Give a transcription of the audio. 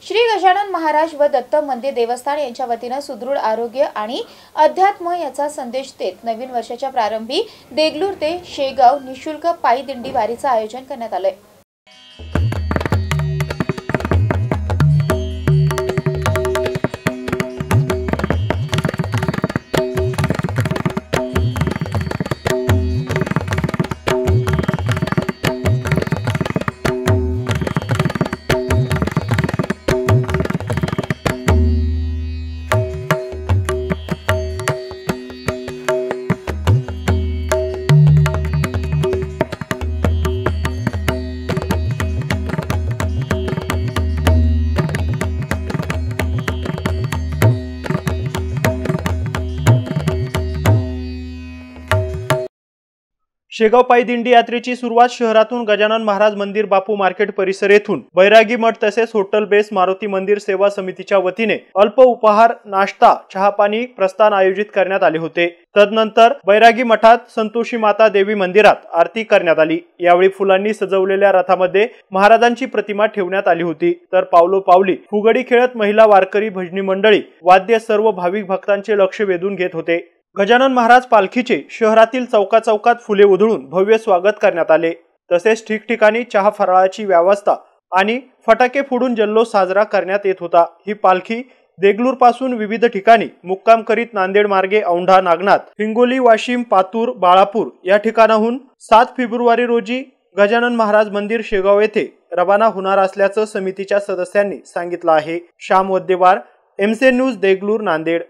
श्री गजानन महाराज व दत्त मंदिर देवस्थान यांच्या वतीने सुदृढ आरोग्य आणि अध्यात्म याचा संदेश देत नवीन वर्षाच्या प्रारंभी देगलूर ते शेगाव निशुल्क पायी दिंडी वारीचे आयोजन करण्यात आले। शेगाव पायी दिंडी यात्रेची सुरुवात शहरातून गजानन महाराज मंदिर बापू मार्केट परिसर येथून बैरागी मठ तसेच हॉटेल बेस मारुती मंदिर सेवा समितीच्या वतीने अल्प उपहार नाश्ता चहा पाणी प्रस्थान आयोजित करण्यात आले होते। तदनंतर बैरागी मठात संतोषी माता देवी मंदिरात आरती करण्यात आली। यावेळी फुलांनी सजवलेल्या रथामध्ये महाराजांची प्रतिमा ठेवण्यात आली होती। तर पावलोपावली फुगडी खेळत महिला वारकरी भजनी मंडळी वाद्य सर्व भाविक भक्तांचे लक्ष वेधून घेत होते। गजानन महाराज पालखीचे शहरातील चौकाचौकात फुले उधळून भव्य स्वागत करण्यात आले। तसेच ठिकठिकाणी चहा फराळाची व्यवस्था आणि फटाके फोडून जल्लोष साजरा करण्यात येत होता। ही पालखी देगलूर पासून विविध ठिकाणी मुक्काम करीत नांदेड मार्गे औंढा नागनाथ हिंगोली वाशिम पातूर बाळापूर या ठिकाणाहून 7 फेब्रुवारी रोजी गजानन महाराज मंदिर शेगाव येथे रवाना होणार असल्याचं समितीच्या सदस्यांनी सांगितलं आहे। Shyam Waddewar, MC news, Deglur, Nanded.